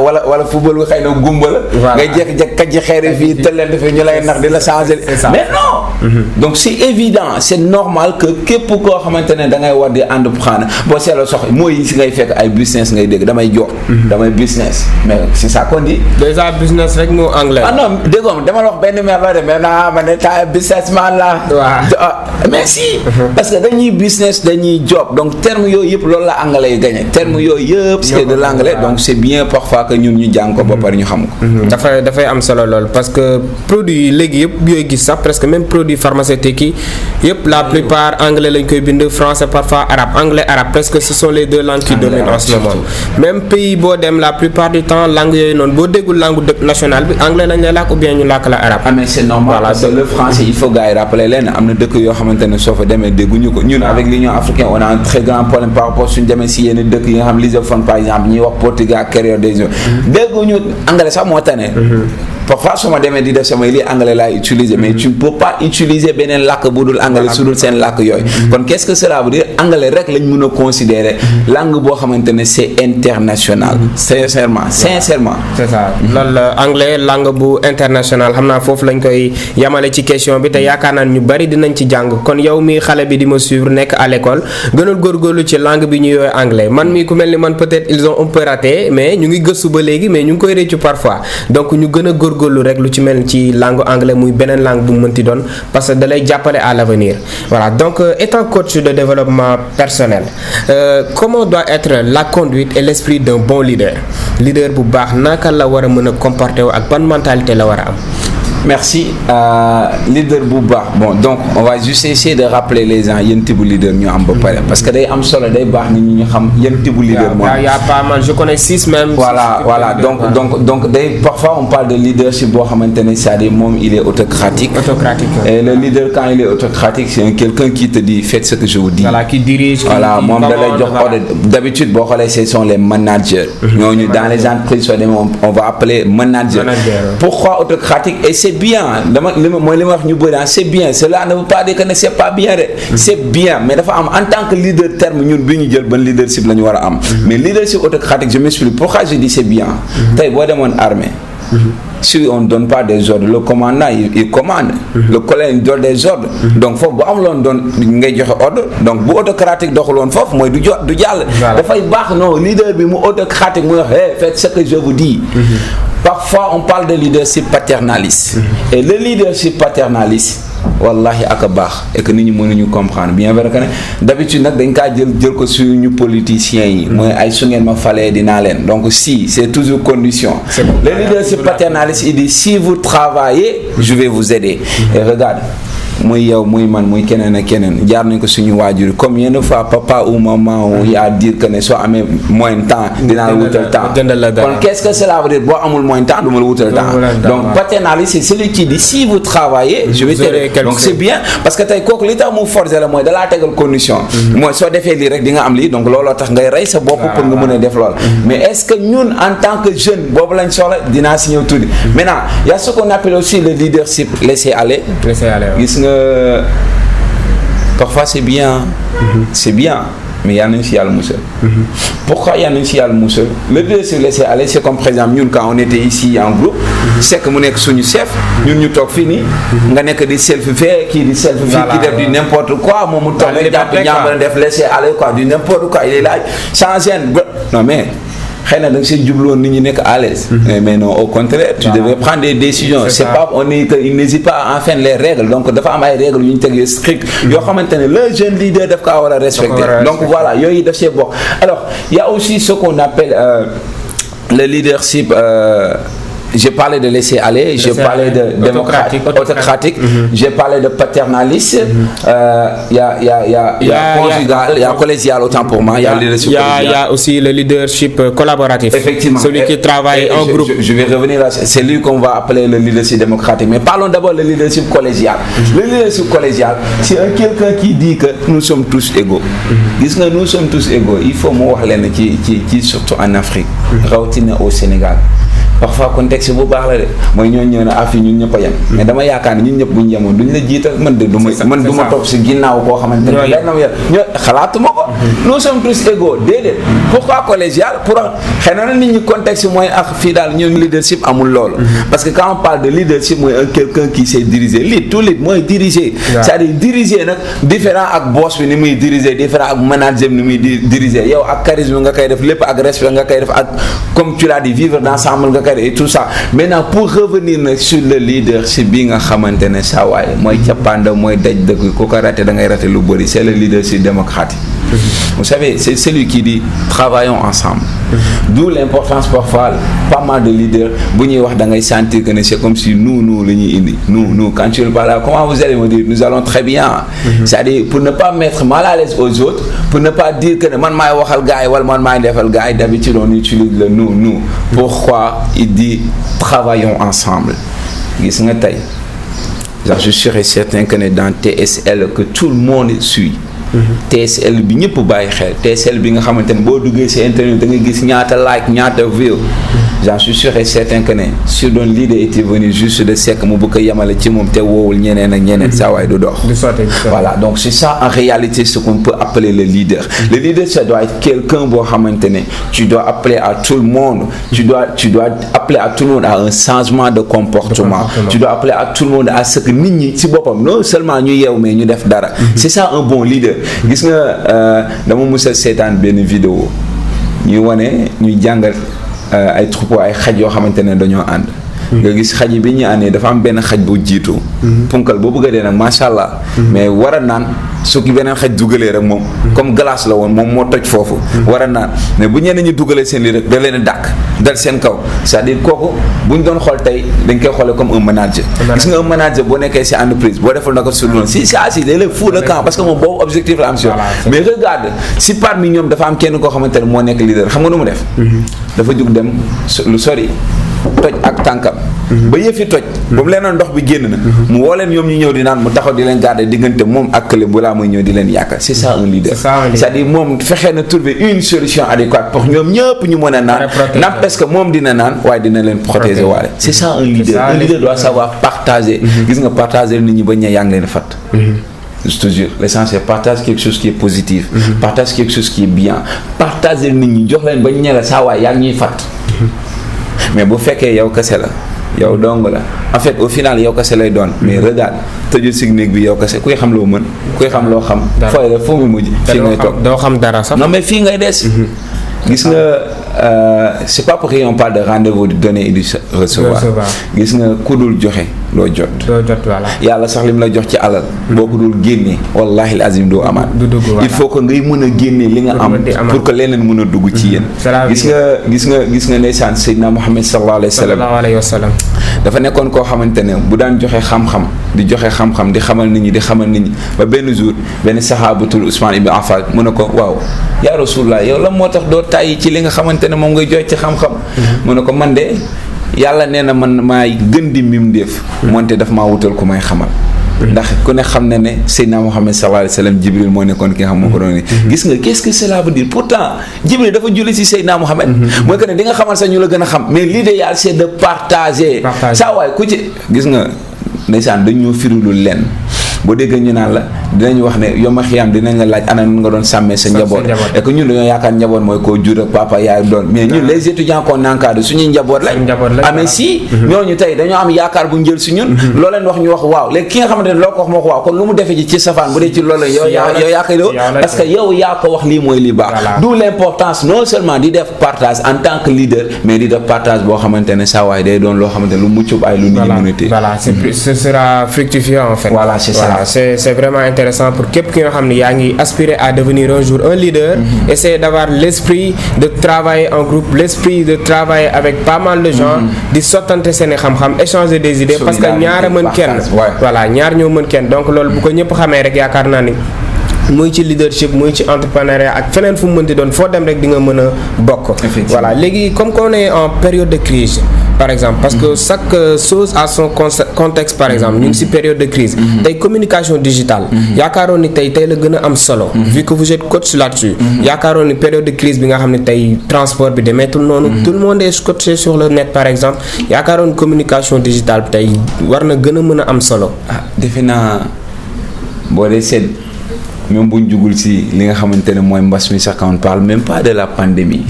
wala football bi xëy na gumba la. voilà ngay jékki-jékki kaj ji xeeri fii tëllante fi ñu lay nax di la changer. mais non. donc c'est évident c'est normal que képp koo xamante ne da ngay war di entreprendre boo seetloo sox mooy yi si ngay fekk ay business ngay dégg damay jox. damay business mais c'est ça qu'on dit. déjà business rek moo anglais. ah non déggoom dama la wax benn mère la de mais naa ma ne ta businessman la. waaw mais si. parce que dañuy business dañuy job donc terme yooyu yëpp loolu la anglais yi gagné terme yooyu yëpp c'est de l'anglais donc c'est bien parfois que ñun ñu jàng ko ba pare ñu xam ko. dafay am solo lool parce que produit yi léegi yëpp yooyu gis sax presque même produit pharmaceutique yi yëpp la plupart anglais lañ koy bind français parfois arabe anglais arabe presque ce sont les deux langues qui dominent en ce moment. même pays boo dem la plupart du temps langue yooyu noonu boo déggul langue nationale bi anglais lañ lay làkk ou bien ñu làkk la arabe. ah mais c'est normal voilà, parce que le français il faut gars yi rappeler leen am na dëkk yoo xamante ne soo fa demee dégguñu ko ñun avec l'Union africaine on a un très grand problème par rapport suñu demee si yenn dëkk yi nga xam lusophone par exemple ñuy wax portugais ak créole des dégguñu anglais sax moo tane. parfois su ma demee di def samay lii anglais laay utiliser mais tu ne peux pas utiliser beneen làkk bu dul anglais su dul seen làkk yooyu. kon qu'est-ce que cela veut dire anglais rek lañ mën a considérer langue boo xamante ne c'est international. sincèrement. c'est ça loolu la anglais langue bu international xam naa foofu lañ koy yamale ci question bi te yaakaar naa ñu bari dinañ ci jàng kon yow mi xale bi di ma suivre nekk à l'école gënal góorgóorlu ci langue bi ñu yooyu anglais man mi ku mel ni man peut-être ils ont un peu raté mais ñu ngi gëstu ba léegi mais ñu ngi koy réccu parfois donc ñu gën a góorgóorlu rek lu ci mel ci langue anglais muy beneen langue bu mu mënti doon parce que da lay jàppale à l'avenir voilà donc étant coach de développement personnel comment doit être la conduite et l'esprit d'un bon leader bu baax naka la war a mën a comporter wu ak ban mentalité la war a am. Merci leader bu baax bon donc on va juste essayer de rappeler les gens yan type leader ñu am ba pare parce que day am solo day baax nit ñi ñu xam yan type leader moo y a pas mal je connais 6 même. voilà donc day parfois on parle de leadership boo xamante ne c'est-à-dire moom il est autocratique. Et le leader quand il est autocratique c'est quelqu'un qui te dit faites ce que je vous dis. Voilà qui dirige. Voilà moom da lay jox ordre d'habitude boo xoolee ce sont les managers. ñooñu dans les entreprises soo demee on va appeler manager. Pourquoi autocratique et c'est bien mooy li ma wax ñu bëri c'est bien cela ne veut pas dire que ne c'est pas bien de c'est bien mais dafa am en tant que leader terme ñun bi ñu jël ban leadership la ñu war a am mais leadership autocratique je m'explique pourquoi je dis c'est bien tey boo demoon armée si on ne donne pas des ordres le commandant il commande le colonel il donne des ordres donc foofu bu amuloon doon ngay joxe ordre donc bu autocratique doxuloon foofu mooy du jàll dafay baax non leader bi mu autocratique muy wax hey faites ce que je vous dis. Parfois on parle de leadership paternaliste et le leadership paternaliste wallahi ak a baax et que nit ñi mënuñu comprendre bien vrai que ne d'habitude nag dañ kaa jël ko suñu politiciens yi mooy ay su ngeen ma falee dinaa leen donc si c'est toujours condition le leadership paternaliste il dit si vous travaillez je vais vous aider et regarde muy yow muy man muy keneen ak keneen jaar nañ ko suñu waajur combien de fois papa ou maman ou yaa dire que ne soo amee moins de temps dinaa la wutal temps kon qu'est-ce que cela veut dire boo amul moins de temps du ma la wutal temps donc paternaliste c'est celui qui dit si vous travaillez je vais t'aider donc c'est bien parce que tey kooku li tax mu forcer la mooy dalaa tegal condition mooy soo defee lii rek di nga am lii donc looloo tax ngay rey sa bopp pour nga mën a def lool mais est-ce que ñun en tant que jeune boobu lañ soxla dinaa si ñëw tuddi maintenant il y a ce qu'on appelle aussi le leadership laisser aller gis nga parfois c'est bien mais yal nañ si yàlla musal pourquoi yal nañ si yàlla musal le leadership laisser aller c'est comme par exemple ñun quand on était ici en groupe c'est que mu nekk suñu chef ñun ñu toog fii nii nga nekk di selfie fee kii di selfie fii kii def du n'importe quoi moom mu toog rek jàpp ñaambara def laisser aller quoi du n'importe quoi il est là sans gêne non mais xëy na da nga see jubloon nit ñi nekk à l'aise mais non au contraire tu devais prendre des décisions c'est pas on est que il n'hésite pas à enfreindre les règles donc dafa am ay règles yu ñu teg yu strict yoo xamante ne le jeune leader daf kaa war a respecter donc voilà yooyu daf see bokk alors il y a aussi ce qu'on appelle le leadership j'ai parlé de laisser aller, j'ai parlé de démocratique, autocratique, j'ai parlé de paternaliste, il y a conjugal, il y a collégial autant pour moi, il y a aussi le leadership collaboratif. Effectivement. Celui qui travaille en groupe. Je vais revenir là, c'est lui qu'on va appeler le leadership démocratique. Mais parlons d'abord du leadership collégial. Le leadership collégial, c'est quelqu'un qui dit que nous sommes tous égaux. Dis que nous sommes tous égaux. Il faut moi qui surtout en Afrique, rawatina au Sénégal. parfois contexte bu baax la de mooy ñoo ñëw na affaire ñun ñëpp a yem mais dama yaakaar ne ñun ñëpp bu ñu yemoon duñ la jiital man de du ma topp si ginnaaw koo xamante ne ñoo xalaatuma ko nous sommes tous égaux déedéet pourquoi collégial pour xëy na nit ñi contexte mooy ak fii daal ñun leadership amul loolu parce que quand on parle de leadership mooy quelqu'un qui sait diriger lead mooy diriger c'est-à-dire diriger nag différent ak boss bi ni muy diriger différent ak manager ni muy diriger yow ak charisme nga koy def lépp ak respect nga koy def ak comme tu l'as dit vivre d'ensemble nga koy def et tout ça maintenant pour revenir nag sur le leadership bi nga xamante ne saa waay mooy cappaanda mooy daj dëkk ku ko raté da ngay raté lu bëri c'est le leadership démocratique. Vous savez, c'est celui qui dit travaillons ensemble. D'où l'importance parfois, pas mal de leaders, sentir que c'est comme si nous, quand tu parles, comment vous allez me dire, nous allons très bien. C'est-à-dire, pour ne pas mettre mal à l'aise aux autres, pour ne pas dire que d'habitude on utilise le nous. Pourquoi il dit travaillons ensemble? Je suis sûr et certain que dans TSL, que tout le monde suit. TSL bi ñëpp bàyyi xel TSL bi nga xamante ne boo duggee ci internet da nga gis ñaata like ñaata view j'en suis sûr et certain que ne si doon leader était venu juste de sekk mu bëgg a yemale ci moom te woowul ñeneen ak ñeneen saa waay du dox voilà donc c'est ça en réalité ce qu'on peut appeler le leader le leader ça doit être quelqu'un boo xamante ne tu dois appeler à tout le monde tu dois appeler à tout le monde à un changement de comportement tu dois appeler à tout le monde à ce que nit ñi ci boppam non seulement ñu yeew mais ñu def dara c'est ça un bon leader gis nga dama mës a seetaan benn vidéo ñuy wane ñuy jàngal ay troupeau ay xaj yoo xamante ne dañoo ànd nga gis xaj yi bi ñu àndee dafa am benn xaj bu jiitu punkal boo bëgg a dee nag macha allah mais war a naan su ki beneen xaj dugalee rek moom comme glace la woon moom moo toj foofu war a naan mais bu ñeneen ñi dugalee seen lii rek da leen a dàq dal seen kaw c'est-à-dire kooku bu ñu doon xool tey dañ koy xoolee comme un manager gis nga un manager boo nekkee si entreprise boo defal na ko sur loolu si day la fou le camp parce que moom boobu objectif la am si mais regarde si parmi ñoom dafa am kenn koo xamante ne moo nekk leader xam nga nu mu def dafa jug dem lu sori toj ak tànkam ba yëfi toj ba mu leen ndox bi génn na mu woo leen ñoom ñu ñëw di naan mu taxaw di leen garder diggante moom ak kële balaa muy ñëw di leen yàq c'est ça un leader c'est-à-dire moom fexee na trouver une solution adéquate pour ñoom ñëpp ñu mën a naan n'empêche que moom dina naan waaye dina leen protéger waale c'est ça un leader doit savoir partager gis nga partager nit ñi ba ña yaa ngi leen fat je te jure l'essentiel partage quelque chose qui est positif partage quelque chose qui est bien partager nit ñi jox leen ba ñu ñela saa waay yaa ngi ñuy fat mais bu fekkee yow kese la yow dong la en fait au final yow kese lay doon mais regarde tëjul si néeg bi yow kese kuy xam loo mën kuy xam loo xam fooy la foo mu mujj fii ngay toog doo xam dara sax non mais fii ngay des gis nga c'est pas pour rien on parle de rendez-vous de donner et de recevoir gis nga ku dul joxe doo jot voilà yàlla sax lim la jox ci alal boo ko dul génnee wallahi lazim doo amaat il faut que ngay mën a génnee li nga am pour que leneen mën a dugg ci yéen gis nga ndeysaan Seydina Muhammad sallallahu alayhi wa sallam dafa nekkoon koo xamante ne bu daan joxe xam-xam di joxe xam-xam di xamal nit ñi ba benn jour benn saxaabatul Usmaan ibn Affan mu ne ko waaw yaa Rasulullah yow la moo tax doo tàyyi ci li nga xamante ne moom ngay joxe ci xam-xam mu ne ko man de yàlla nee na man maay gën di mim def moonte daf maa wutal ku may xamal ndax ku ne xam na ne Seydina Muhammad sallallahu alayhi wa sallam Jibril moo nekkoon ki nga xam moo ko doon ni gis nga qu'est-ce que cela veut dire pourtant Jibril dafa julli ci Seydina Muhammad mooy que ne di nga xamal sax ñu la gën a xam mais l'idéal c'est de partager saa waay ku ci gis nga ndeysaan dañ ñoo firilul lenn boo déggee ñu naan la dinañ wax ne yoma xiyam dinañ la laaj ana nga doon sàmmee sa njaboot et que ñun dañoo yaakaar njaboot mooy koo jur ak papa yaay doon mais ñun les étudiants qu'on encadre suñuy njaboot lañ amee si ñooñu tey dañoo am yaakaar bu njël si ñun loo leen wax ñu wax waaw léegi ki nga xamante ne loo ko wax moo ko waaw kon lu mu defee ci safaan bu dee ci loolu yow yaa koy doo parce que yow yaa ko wax lii mooy li baax d'où l'importance non seulement di def partage en tant que leader mais di def partage boo xamante ne saa waay day doon loo xamante ne lu mucc ay lu nit ñi mën a téye voilà ce sera fructifiant en fait voilà c'est ça c'est vraiment intéressant pour képp ki nga xam ne yaa ngi aspirer à devenir un jour un leader essayer d'avoir l'esprit de travailler en groupe l'esprit de travailler avec pas mal de gens di sottante seeni xam-xam échanger des idées parce que ñaar a mën kenn voilà ñaar ñoo mën kenn donc loolu bu ko ñëpp xamee rek yaakaar naa ni muy ci leadership muy ci entrepreneuriat ak feneen fu mu mënti doon foo dem rek di nga mën a bokk. Voilà léegi comme qu'on est en période de crise par exemple parce que chaque chose a son contexte par exemple ñu ngi ci période de crise tey communication digitale yaakaaroon ni tey la gën a am solo vu que vous êtes coach là-dessus yaakaaroon ni période de crise bi nga xam ne tey transport bi demeetul noonu tout le monde est scotché sur le net par exemple yaakaaroon communication digitale bi tey war na gën a mën a am solo. defe naa boo dee seet même buñ jugul ci li nga xamante ne mooy mbas mi sax on parle même pas de la pandémie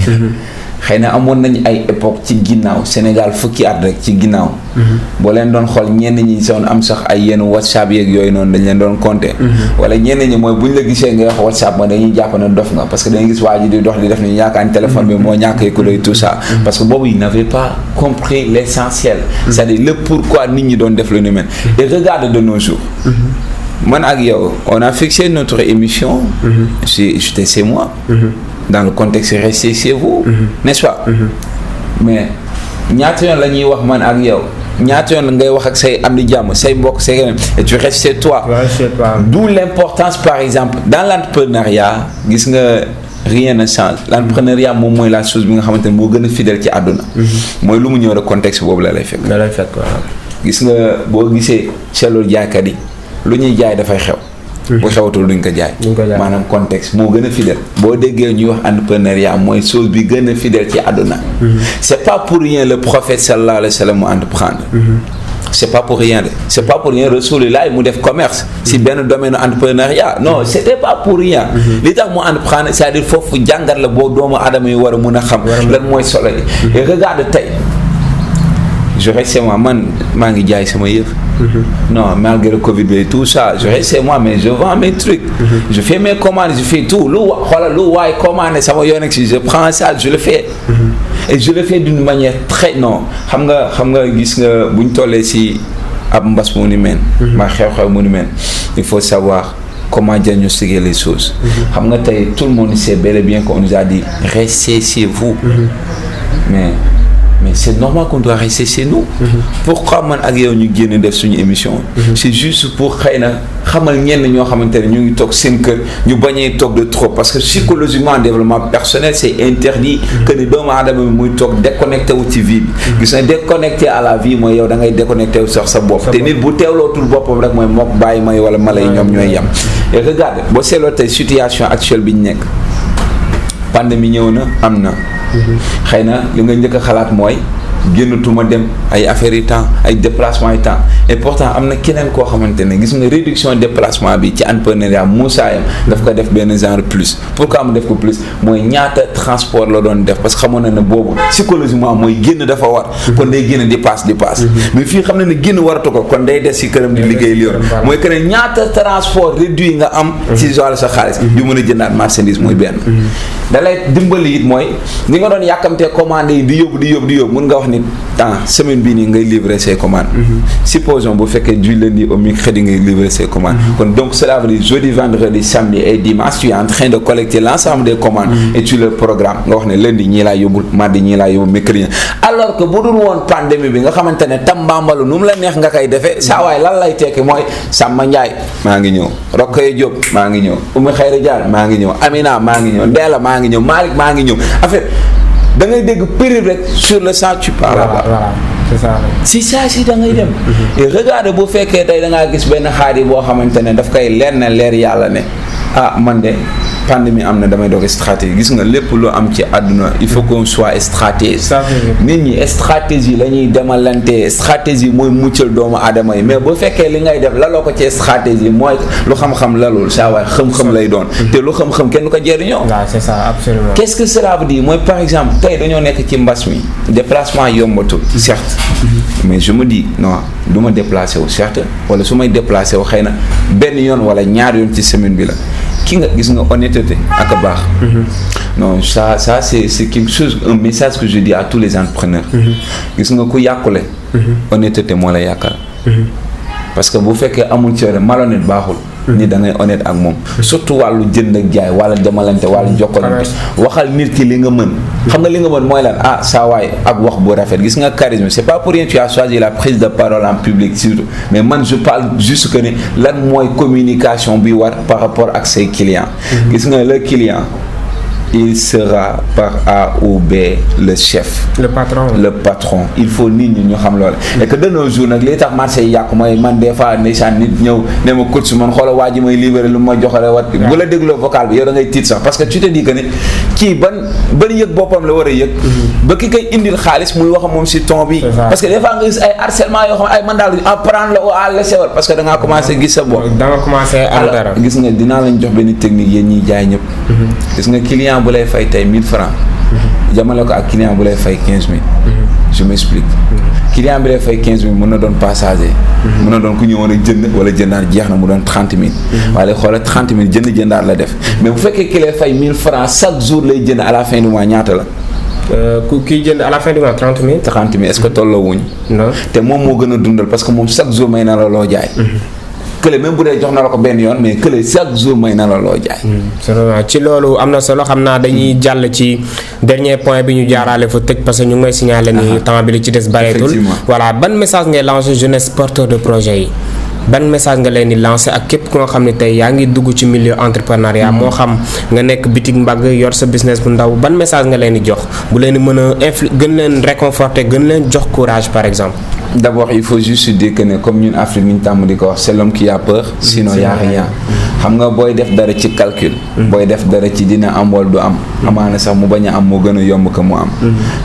xëy na amoon nañu ay époque ci ginnaaw Sénégal fukki at rek ci ginnaaw boo leen doon xool ñenn ñi soon am sax ay yenn WhatsApp yeeg yooyu noonu dañ leen doon compter wala ñenn ñi mooy buñ la gisee ngay wax WhatsApp ma dañuy jàpp ne dof nga parce que dañuy gis waa ji di dox di def ni yaakaar ni téléphone bi moo ñàkk écouler tout ça parce que boobu ils n'avaient pas compris l'essentiel c'est-à-dire le pourquoi nit ñi doon def lu ni mel et regarde de nos jours man ak yow on a fixé notre émission j'étais chez moi dans le contexte resté chez vous n'est-ce pas mais ñaata yoon la ñuy wax man ak yow ñaata yoon ngay wax ak say am di jàmm say mbokk say keneen et tu restes chez toi d'où l'importance par exemple dans l'entrepreneuriat gis nga rien ne change l'entrepreneuriat moom mooy la chose bi nga xamante ne moo gën a fidèle ci àdduna mooy lu mu ñëw rek contexte boobu la lay fekk gis nga boo gisee seetlu jaaykat yi lu ñuy jaay dafay xew bu xewatul duñ ko jaay maanaam contexte moo gën a fidèle boo déggee ñuy wax entrepreneuriat mooy chose bi gën a fidèle ci àdduna c'est pas pour rien le prophète sallallahu alayhi wa sallam mu entreprendre c'est pas pour rien c'est pas pour rien Rasulullah mu def commerce si benn domaine entrepreneuriat non c'était pas pour rien li tax mu entreprendre c'est-à-dire foofu jàngat la boo doomu aadama yi war a mun a xam lan mooy solo li et regarde tey je reste moi man maa ngi jaay sama yëf non malgré le Covid et tout ça je reste moi mais je vends mes trucs je fais mes commandes je fais tout lu xoolal lu waay commandé sama yoon ak si je prends ça je le fais et je le fais d'une manière très non xam nga gis nga buñ tollee si ab mbas mu ni mel ma xew-xew mu ni mel il faut savoir comment diagnostiquer les choses xam nga tey tout le monde sait bel et bien qu'on nous a dit restez chez vous mais c'est normal qu'on doit rester chez nous pourquoi man ak yow ñu génn def suñu émission c'est juste pour xëy na xamal ñenn ñoo xamante ne ñu ngi toog seen kër ñu bañee toog de trop parce que psychologiquement développement personnel c'est interdit que ni doomu aadama bi muy toog déconnecté wu ci vie bi gis na déconnecté à la vie mooy yow da ngay déconnecté wu sax sa bopp te nit bu teewlootul boppam rek mooy mook bàyyi may wala mala yi ñoom ñooy yem et regarde boo seetloo tey situation actuelle bi ñu nekk pandémie ñëw na am na xëy na li nga njëkk a xalaat mooy génnatuma dem ay affaires yi temps ay déplacement yi temps et pourtant am na keneen koo xamante ne gis nga réduction déplacement bi ci entrepreneuriat muusaayam daf ko def benn genre plus pourquoi mu def ko plus mooy ñaata transport la doon def parce que xamoon na ne boobu psychologiquement mooy génn dafa war kon day génn di passe mais fii xam na ne génn waratu ko kon day des ci këram di liggéey li yor mooy que ne ñaata transport réduit nga am ci wàllu sa xaalis yu mën a jëndaat marchandise mooy benn da lay dimbali it mooy ni nga doon yàkkamtee commande yi di yóbbu mën nga wax ni temps semaine bii nii ngay livrer ses commandes supposons bu fekkee du lundi au mercredi ngay livrer ses commandes kon donc cela veut dire jeudi vendredi samedi et dimanche tu es en train de collecter l'ensemble des commandes et tu le programmes nga wax ne lundi ñii laa yóbbul mardi ñii laa yóbbul mercredi alors que bu dul woon pandémie bi nga xamante ne tambambalu nu mu la neex nga koy defee saa waay lan lay tekki mooy Samba Ndiaye maa ngi ñëw Rokhaya Diop maa ngi ñëw Oumou Khayra Diar maa ngi ñëw Amina maa ngi ñëw Ndella maa ngi ñëw Malick maa ngi ñëw en fait da ngay dégg période rek sur le sang tu parles là-bas. Voilà, c'est ça. si saa si da ngay dem. et regarde bu fekkee tey da ngaa gis benn xaar boo xamante ne daf koy leer yàlla ne ah man de pandémie am na damay doog stratégie gis nga lépp lu am ci àdduna il faut qu'on soit stratège. nit ñi stratégie la ñuy demalante stratégie mooy muccal doomu aadama yi mais bu fekkee li ngay def laloo ko ci stratégie mooy lu xam-xam lalul saa waay xam-xam lay doon te lu xam-xam kenn du ko jëriñoo. waaw c'est ça absolument. qu'est-ce que cela veut dire mooy par exemple tey dañoo nekk ci mbas mi déplacement yombatul certes mais je me dis non du ma déplacé wu certes wala su may déplacé wu xëy na benn yoon wala ñaar yoon ci semaine bi la. ki nga gis nga honnêteté ak a baax non ça c'est quelque chose un message que je dis à tous les entrepreneurs gis nga ku yàqule honnêteté moo la yàqal parce que bu fekkee amul ci malhonnête baaxul ni da ngay honnête ak moom surtout wàllu jënd ak jaay wala demalante wala jokkalante waxal nit ki li nga mën xam nga li nga mën mooy lan saa waay ak wax bu rafet gis nga charisme c'est pas pour rien tu as choisi la prise de parole en public surtout mais man je parle juste que ne lan mooy communication bi war par rapport ak say clients gis nga le client il sera par A ou B le chef. Le patron. Il faut nit ñi ñu xam loolu. Et que de nos jours nag li tax marché yi yàqu mooy man des fois ndeysaan nit ñëw ne ma coach man xoolal waa ji may libéré lu ma joxale wat bu la dégloo vocal bi yow da ngay tiit sax parce que tu te dis que ne kii ban yëg boppam la war a yëg. ba ki koy indil xaalis muy wax moom si ton bi. parce que des fois nga gis ay harcèlement yoo xam ay man daal apprendre la ou à laisser parce que da ngaa commencé gis sa bopp. da nga commencé am dara. gis nga dinaa lañ jox benn technique yéen ñiy jaay ñëpp. gis nga client bu lay fay tey 1000 francs jamale ko ak client bu lay fay 15000 je m'explique client bi lay fay 15000 mën na doon passager mën na doon ku ñëwoon a jënd wala jëndaat jeex na mu doon 30000 waaye xoolal 30000 jëndaat la def mais bu fekkee ki lay fay 1000 francs chaque jour lay jënd à la fin du mois ñaata la kii jënd à la fin du mois 30000 est-ce que tolloo wuñ non te moom moo gën a dundal parce que moom chaque jour may na la loo jaay kële même bu dee jox na la ko benn yoon mais kële chaque jour may na la loo jaay. ci loolu am na solo xam naa dañuy jàll ci dernier point bi ñu jaaraale fa tëj parce que ñu ngi may signaler ni temps bi li ci des bareetul. voilà ban message ngay lancer jeunesse porteur de projet yi. ban message nga leen di lancer ak képp koo xam ne tey yaa ngi dugg ci milieu entrepreneuriat moo xam nga nekk bitig mbagg yor sa business bu ndaw ban message nga leen di jox bu leen di mën a gën leen réconforter gën leen jox courage par exemple. D'abord il faut juste dire que ne comme ñun Afrique ni ñu tàmm di ko wax c'est l'homme qui a peur sinon y a rien xam nga booy def dara ci calcul booy def dara ci dina am wala du am amaana sax mu bañ a am moo gën a yomb que mu am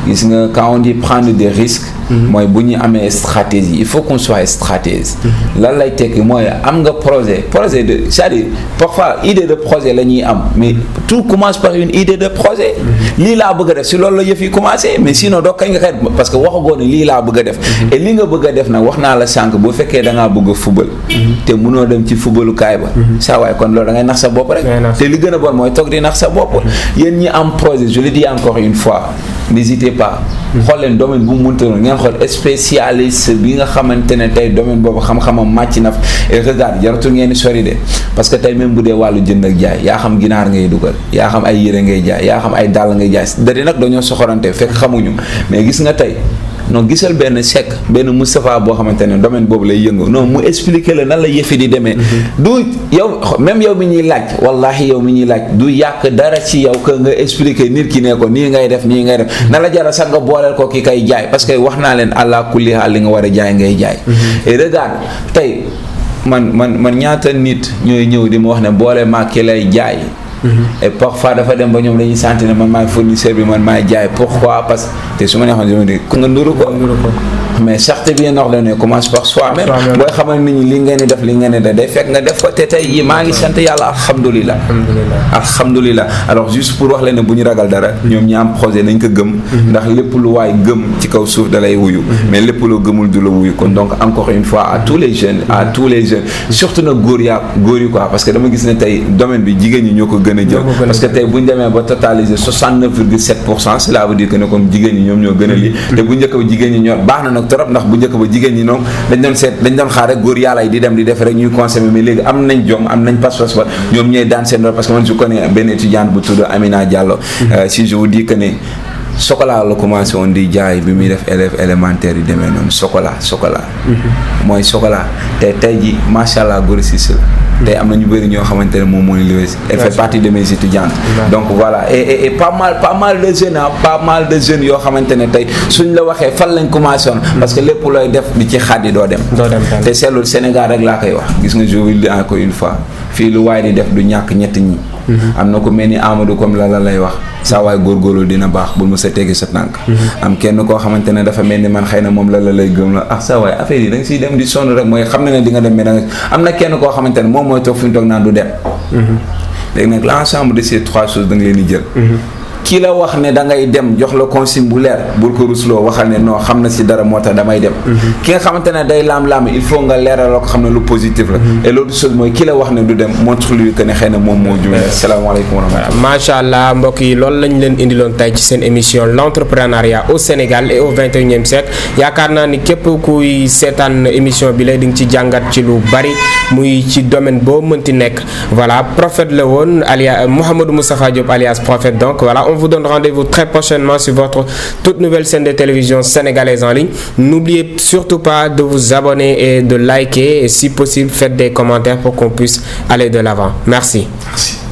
gis nga quand on dit prendre des risques mooy bu ñu amee stratégie il faut qu'on soit stratège lan lay tekki mooy am nga projet de c'est-à-dire parfois idée de projet la ñuy am mais tout commence par une idée de projet lii laa bëgg a def si loolu la yëf yi commencé mais sinon doo kañ nga xet parce que waxagoo ne lii laa bëgg a def et li nga bëgg a def nag wax naa la sànq bu fekkee da ngaa bëgg a fubal te mënoo dem ci fubalukaay ba saa waay kon loolu da ngay nax sa bopp rek te li gën a bon mooy toog di nax sa bopp yéen ñi am projet je le dis encore une fois n'hésitez pas xool leen domaine bu mu mënta noonu ngeen xool spécialiste bi nga xamante ne tey domaine boobu xam-xamam màcc na et regarde jaratul ngeen di sori de parce que tey même bu dee wàllu jënd ak jaay yaa xam ginaar ngay dugal yaa xam ay yére ngay jaay yaa xam ay dàll ngay jaay dari nag dañoo soxorante fekk xamuñu mais gis nga tey non gisal benn Seck benn Moustapha boo xamante ne domaine boobu lay yëngu non mu expliquer la nan la yëfi di demee du yow même yow mi ñuy laaj wallahi yow mi ñuy laaj du yàq dara ci yow que nga expliquer nit ki ne ko nii ngay def na la jara sax nga booleel ko ki kay jaay parce que wax naa leen àla kulli haal li nga war a jaay ngay jaay et regarde tey man ñaata nit ñooy ñëw di ma wax ne boole maa ki lay jaay et parfois dafa dem ba ñoom dañuy sentir ne man maay fournisseur bi man maay jaay pourquoi parce que te su ma neexoon dama di ku nga nduru ko mais charte bien ordonnée commence par soi-même booy xamal nit ñi li ngeen di def li ngeen di def day fekk nga def ko te tey jii maa ngi sant yàlla alhamdulilah alors juste pour wax leen ne bu ñu ragal dara ñoom ñi am projet nañ ko gëm ndax lépp lu waay gëm ci kaw suuf da lay wuyu mais lépp lu gëmul du la wuyu kon donc encore une fois à tous les jeunes surtout nag góor yi quoi parce que dama gis ne tey domaine bi jigéen ñi ñoo ko gën a jël parce que tey bu ñu demee ba totaliser 69,7% cela veut dire que ne comme jigéen ñi ñoom ñoo gën a lii te bu njëkk ba jigéen ñi ñoo baax na nag trop ndax bu njëkk ba jigéen ñi noonu dañ doon xaar rek góor yàlla yi di dem di def rek ñuy consommer mais léegi am nañ jom am nañ pas-pas ba ñoom ñooy daan seen doole parce que man je connais benn étudiante bu tudd Amina Diallo si je vous dis que ne chocolat la commencé woon di jaay bi muy def élève élémentaire yi demee noonu chocolat mooy chocolat te tey ji macha allah grossiste la tey am na ñu bëri ñoo xamante ne moom mooy liggéey elle fait partie de mes étudiantes donc voilà et pas mal de jeunes yoo xamante ne tey suñ la waxee fan lañ commencé woon parce que lépp looy def di ci xaddi doo dem te seetlu Sénégal rek laa koy wax gis nga je vous le dis encore une fois fii lu waay di def du ñàkk ñett ñi am na ko mel ni Amadou comme la lay wax saa waay góorgóorlu dina baax bul ma sa teggi sa tànk am kenn koo xamante ne dafa mel ni man xëy na moom la lay gëm la saa waay affaire yi da nga siy dem di sonn rek mooy xam ne di nga dem mais da nga am na kenn koo xamante ne moom mooy toog fi mu toog naan du dem léegi nag l'ensemble de ces trois choses da nga leen di jël ki la wax ne da ngay dem jox la consigne bu leer bul ko rusloo waxal ne non xam na si dara moo tax damay dem. ki nga xamante ne day laam-laam il faut nga leeral ko xam ne lu positif la. et l'autre chose mooy ki la wax ne du dem montre-lui que ne xëy na moom moo juum. salaamaaleykum wa rahmatulah. macha allah mbokk yi loolu lañ leen indiloon tey ci seen émission l'entrepreneuriat au Sénégal et au 21e siècle yaakaar naa ni képp kuy seetaan émission bi lay di nga ci jàngat ci lu bari muy ci domaine boo mënti nekk voilà Prophète la woon alias Mouhamadou Moustapha Diop alias Prophète. Donc voilà, on vous donne rendez-vous très prochainement sur votre toute nouvelle chaîne de télévision sénégalaise en ligne. N'oubliez surtout pas de vous abonner et de liker et si possible faites des commentaires pour qu'on puisse aller de l'avant. Merci. Merci.